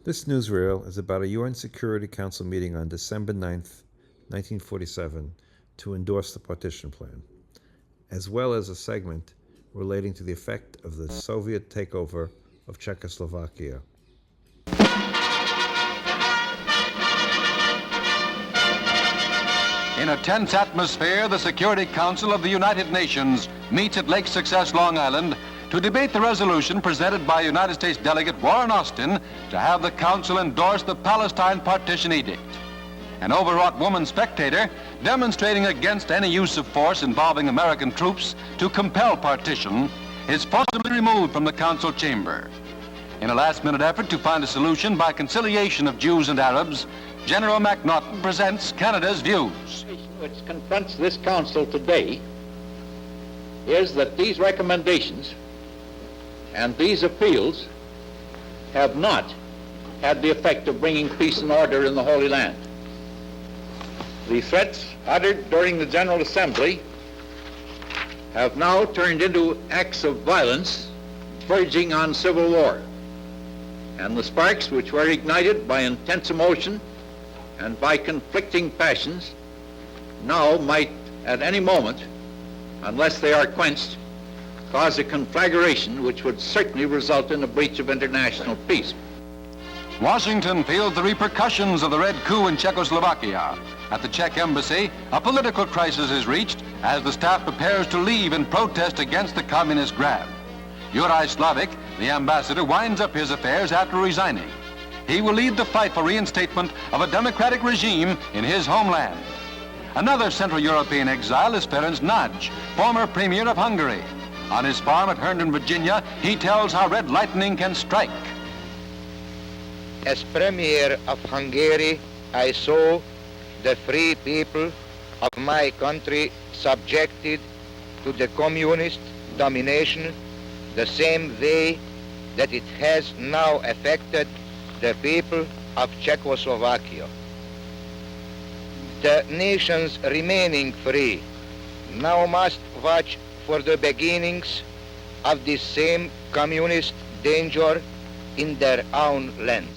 This newsreel is about a UN Security Council meeting on December 9th, 1947, to endorse the partition plan, as well as a segment relating to the effect of the Soviet takeover of Czechoslovakia. In a tense atmosphere, the Security Council of the United Nations meets at Lake Success, Long Island, to debate the resolution presented by United States Delegate Warren Austin to have the Council endorse the Palestine Partition Edict. An overwrought woman spectator demonstrating against any use of force involving American troops to compel partition is forcibly removed from the Council chamber. In a last-minute effort to find a solution by conciliation of Jews and Arabs, General McNaughton presents Canada's views. Which confronts this Council today is that these recommendations and these appeals have not had the effect of bringing peace and order in the Holy Land. The threats uttered during the General Assembly have now turned into acts of violence verging on civil war. And the sparks which were ignited by intense emotion and by conflicting passions now might at any moment, unless they are quenched, cause a conflagration which would certainly result in a breach of international peace. Washington feels the repercussions of the Red Coup in Czechoslovakia. At the Czech embassy, a political crisis is reached as the staff prepares to leave in protest against the communist grab. Juraj Slavik, the ambassador, winds up his affairs after resigning. He will lead the fight for reinstatement of a democratic regime in his homeland. Another Central European exile is Ferenc Nagy, former Premier of Hungary. On his farm at Herndon, Virginia, he tells how red lightning can strike. As Premier of Hungary, I saw the free people of my country subjected to the communist domination the same way that it has now affected the people of Czechoslovakia. The nations remaining free now must watch for the beginnings of this same communist danger in their own lands.